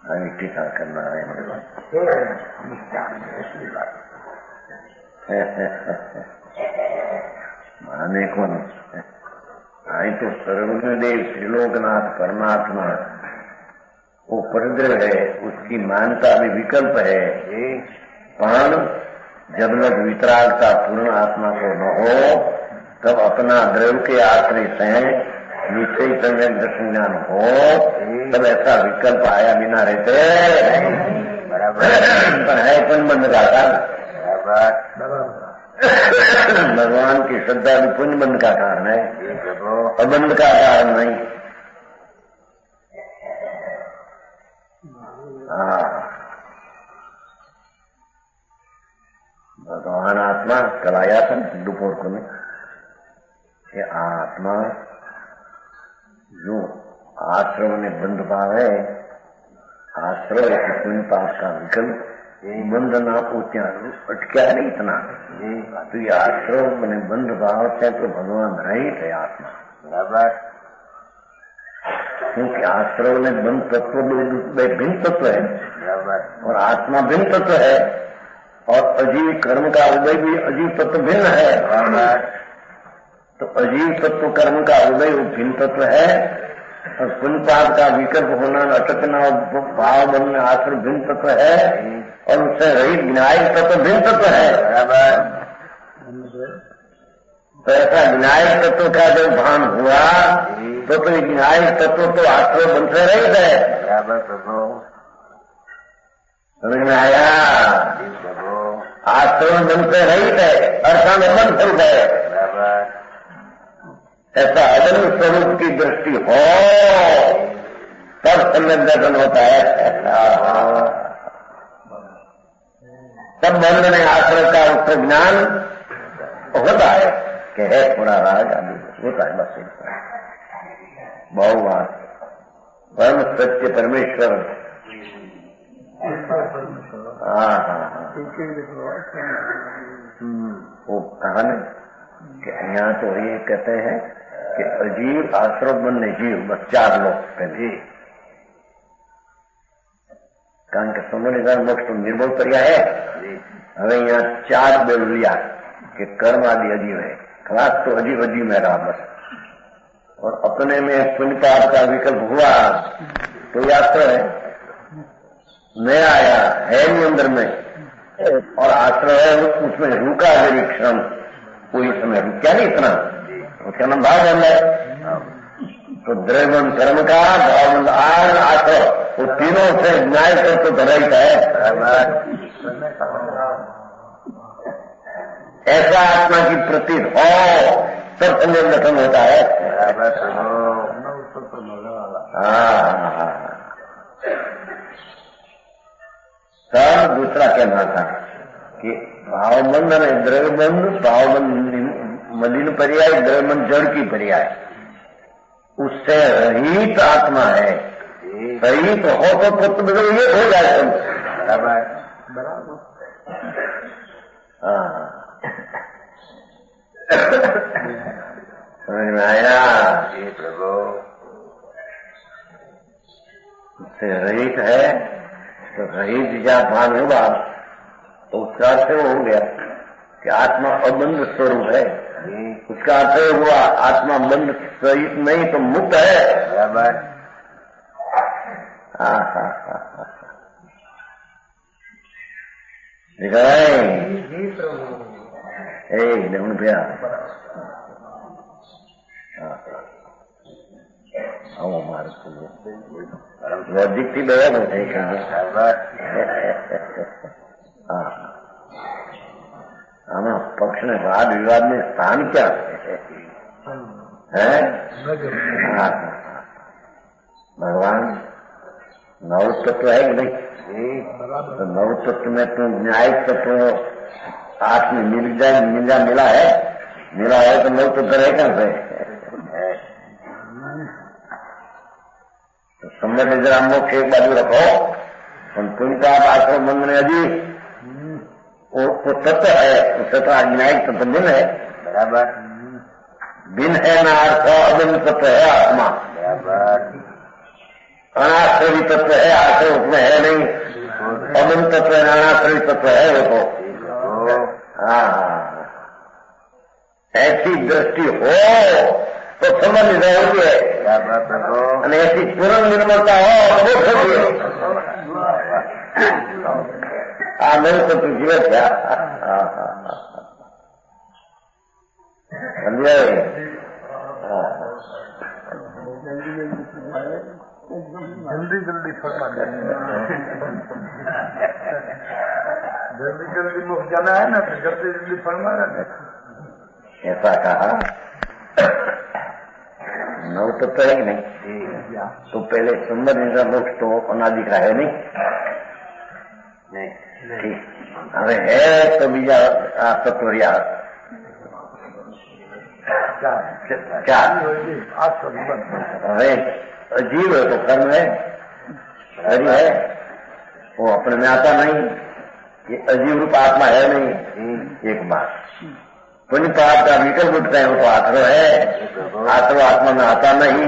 આવી ટીકા કરનાર माने कौन आई तो सर्वज्ञदेव श्रीलोकनाथ परमात्मा वो परद्रव्य है उसकी मानता भी विकल्प है। पण जब लग वितरागता पूर्ण आत्मा को न हो तब अपना द्रव्य के आश्रय से निश्चय सम्यक दर्शन ज्ञान हो तब ऐसा विकल्प आया बिना रहते बराबर है कौन बंद का भगवान की श्रद्धा भी पुण्य बंध का कारण है अबंध का कारण नहीं। भगवान आत्मा कल आया था दोपहर को में ये आत्मा जो आश्रम में बंध भाव है आश्रय पुण्य पाप का विकल्प बंधना को ત્યાં અટક્યા નહીં इतना तो ये आश्रम मैंने बंध भाव से तो भगवान रहित है आत्मा बराबर क्योंकि आश्रम में बंध तत्व भिन्न तत्व है और आत्मा भिन्न तत्व है और अजीव कर्म का उदय भी अजीव तत्व भिन्न है। तो अजीव तत्व कर्म का उदय भिन्न तत्व है, और पुण्य पाप का विकल्प होना, अटकना, भाव बनना, आश्रय भिन्न तत्व है, और उससे रहित विनायक तत्व भिन्न तत्व है। तो ऐसा विनायक तत्व का जब भान हुआ तो विनायक तत्व तो आश्रय बन से रहित है। समझ में आया? आश्रय बन से रहित है, अर्थान बन स्वरूप है। ऐसा अदन स्वरूप की दृष्टि हो तब सम्यक दर्शन होता है। तब बंध में आश्रय का उसको ज्ञान होता है कि है थोड़ा राग आदि होता है। बस बहुवाद परम सत्य परमेश्वर। वो कहा न कि यहाँ तो ये कहते हैं कि अजीव, आश्रय, बन, जीव, बस 4 लोग पहले। कारण के समझ मोक्ष तो निर्भर पर्याय है। हमें यहाँ 4 बोल लिया कि कर्म आदि अजीव है, क्लास तो अजीब अजीब में रहा बस। और अपने में पुण्य पाप का विकल्प हुआ तो आश्रय है, नया आया है नहीं अंदर में, और आश्रय है उसमें रुका मेरी क्षण, कोई समय रुका नहीं इतना, उसका नाम भाव बन है। तो द्रव्यबंध कर्म का, भावबंध आश्रय, वो तीनों से न्याय कर तो धराइत है। ऐसा आत्मा की प्रतीत हो तब संयम गठन होता है। तब दूसरा कहना था कि भावबंध में द्रव्यबंध, भावबंध मलिन पर्याय, द्रव्यबंध जड़ की पर्याय, उससे रहित आत्मा है। रहित हो तो पुत्र ये हो जाए बराबर। समझ में आया? ये प्रभु उससे रहित है, तो रहित जब भान होगा तो उसका अर्थ वो हो गया कि आत्मा अबंध स्वरूप है। उसका अर्थ हुआ आत्मा बंध सहित नहीं तो मुक्त है। बराबर। ठीक है देखो भैया, हमारे लॉजिक थी भैया बोलते आना पक्ष ने वाद विवाद में स्थान क्या है? भगवान नव तत्व है कि नहीं? तो नव तत्व में तो न्यायिक तत्व आठ में मिला है, तो नव तत्व है कहां से? तो सम्यक जरा मोक्ष एक बाजू रखो, पुण्य का आश्रम बंध में अजी वो तत्व है, उससे तो न्यायिक तत्व भिन्न है। बराबर। भिन्न है ना अर्थ, अभिन्न तत्व है आत्मा। बराबर। अनाश्रवी तत्व है, आश्रय उसमें है नहीं। अभिन्न तत्व है, अनाश्रवी तत्व है वो तो। हाँ, ऐसी दृष्टि हो तो समझ होती है, और ऐसी पूर्ण निर्मलता हो तो वो होती है। नहीं तो तू जीवित क्या समझे? जल्दी जल्दी फरमा जल्दी मुख जाना है ना, तो जल्दी जल्दी फरमा रहे। ऐसा कहा नव तत्व है कि नहीं? तो पहले संबंध निशा मोक्ष तो अनादि का है नहीं? ठीक, હવે હે તો બીજા તત્વ રહ્યા 4। હવે अजीब है तो कर्म है, हरि है, वो अपने में आता नहीं, ये अजीब रूप आत्मा है नहीं। एक बात, पुण्य पाप का विकल्प उठता है वो तो आश्रय है, आश्रय आत्मा में आता नहीं,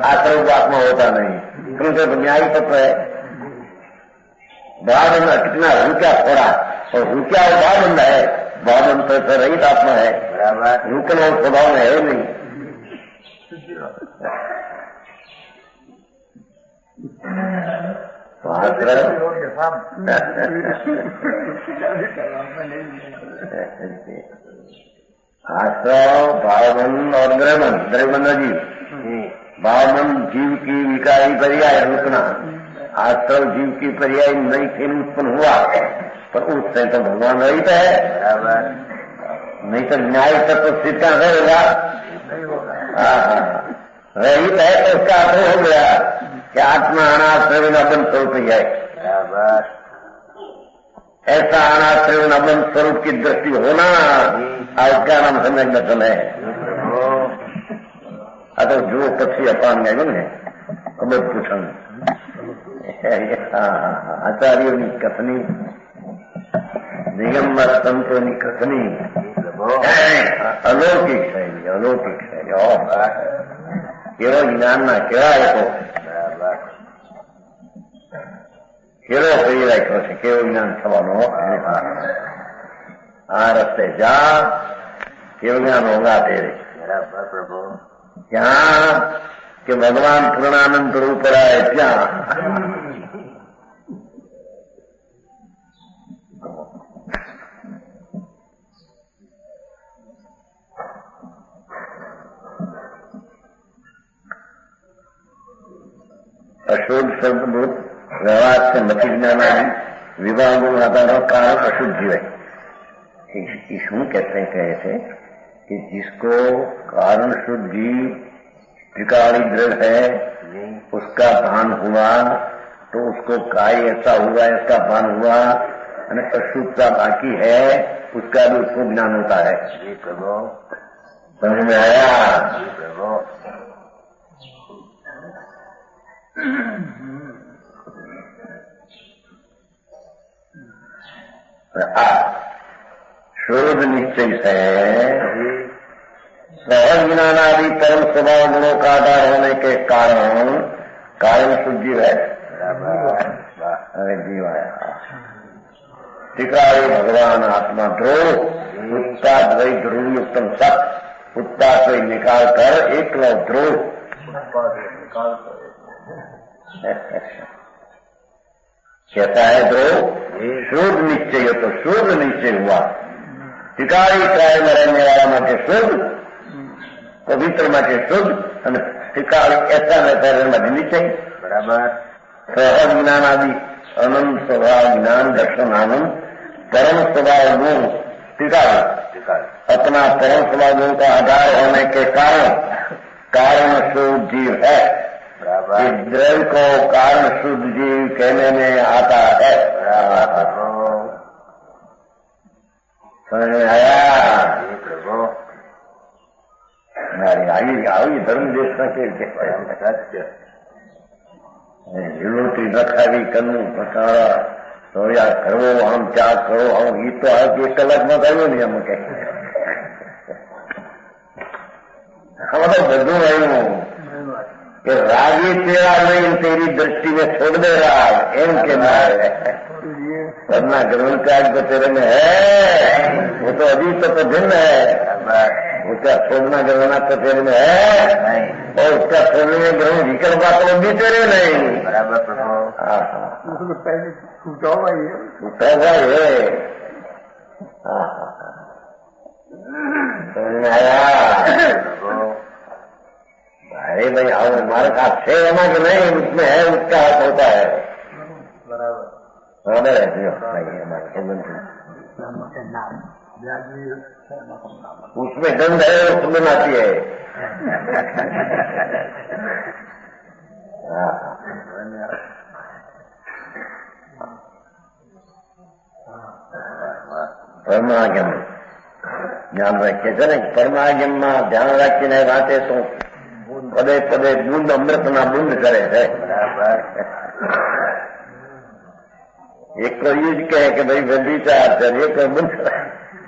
आश्रय को आत्मा होता नहीं, क्योंकि तो न्यायी तत्व है। भावबंध कितना रुचा थोड़ा, और रुचा और भावबंध है, भावबंध से रहित आत्मा है। रुकना स्वभाव में है नहीं। तो आश्रय भावमन और द्रव्यमन जीव, भावमन जीव की विकारी पर्याय रुकना, आश्रय जीव की पर्याय नई खेल उत्पन्न हुआ, पर उससे तो भगवान रहित है, नहीं तो न्याय तत्व सिद्ध रहेगा। रहित है तो उसका अर्थ हो गया कि आत्मा अनाश्रय नबन स्वरूप ही है। ऐसा अनाश्रय नबन स्वरूप की दृष्टि होना और क्या नाम सम्यक दर्शन है। अगर जो पक्षी अपान गए ने खबर पूछन आचार्यों की कथनी, दिगंबर संतों की कथनी अलौकिक शैली, अलौकिक शैली केवो ज्ञानના કેવા લોકો કેવો કરી રાખ્યો છે, કેવો જ્ઞાન થવાનો આ રસ્તે જા કેવું જ્ઞાન હોગા તેરે ત્યાં કે ભગવાન પૂર્ણાનંદ રૂપ રાય ત્યાં अशुद्ध शब्दभूत व्यवहार से मति ज्ञान आदि विभागों आधार कारण अशुद्ध जीव है। इसमें कहते थे कि जिसको कारण शुद्ध जीव त्रिकाली द्रव्य है उसका भान हुआ तो उसको काय ऐसा हुआ, ऐसा भान हुआ, और अशुद्धता बाकी है उसका भी उसको ज्ञान होता है। समझ में आया? शोध निश्चय से सहज ज्ञानादि परम स्वभाव गुणों का आधार होने के कारण कारण शुद्ध जीव है। अरे जीव आया टिकाए भगवान आत्मा ध्रुव उत्पाद वही ध्रुव युक्तम सत उत्पाद वही निकाल कर एक ध्रुव कैसा है ध्रुव? शुद्ध निश्चय हो तो शुद्ध निश्चय हुआ, टिकाई काय में रहने वाला माटे शुद्ध, पवित्र माटे शुद्ध, टिकाई ऐसा रहता है माटे निश्चय बराबर। सहज ज्ञान आदि अनंत स्वभाव ज्ञान दर्शन आनंद परम स्वभाव गुण टिकाई अपना परम स्वभाव गुण का आधार होने के कारण शुद्ध जीव है। इस द्रव्य को कारण शुद्ध जीव कहने में आता है। समझ में आया? आई धर्म देश के झूठी रखावी करूं बसारा तो या करो हम क्या करो हम ये तो आज एक कलाक में करो नहीं हम कह हम तो बदू रही कि रागी तेरा नहीं तेरी दृष्टि में छोड़ दे रहा एम के मार वरना ग्रहण त्याग तो तेरे में है, वो तो अभी तो भिन्न है, उसका छोड़ना ग्रहणा तो तेरे में है और उसका छोड़ने में ग्रहण विकल्प तो भी तेरे नहीं बराबर। पहले छूटा हुआ है अरे भाई आओ हमारे का छह होना कि नहीं उसमें है उसका हाथ होता है बराबर। उसमें गंध है उसमें नाती है। परमागम ध्यान रखिए सर, परमागम में ध्यान रखी वाते तो पदे पदे बूंद अमृत ना बूंद करे है बराबर। एक तो ये कहे कि भाई व्यभिचार चलिए तो बूंद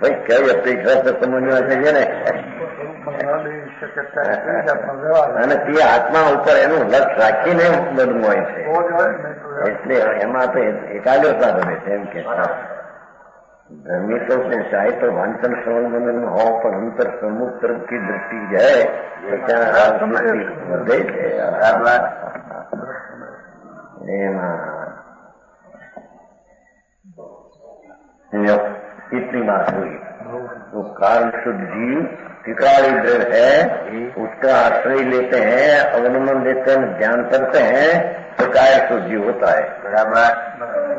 भाई कई अपेक्षा से समझना चाहिए ने અને તે આત્મા ઉપર એનું લક્ષ રાખીને બધું હોય છે એટલે એમાં તો એકાગ્રતા રહે છે એમ કે धर्मी तो चाहे तो वांचन श्रवण मनन में हो, पर अंतर समुद्र की दृष्टि जाए तो क्या વધે છે। इतनी बात हुई। तो कारण शुद्ध जीव टिकाड़ी द्रव्य है, उसका आश्रय लेते हैं, अवलंबन लेते हैं, ध्यान करते हैं तो काय शुद्ध जीव होता है।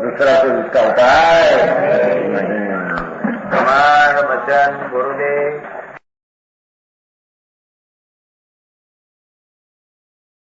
दूसरा कोई उसका उपाय नहीं। हमारा वचन गुरुदेव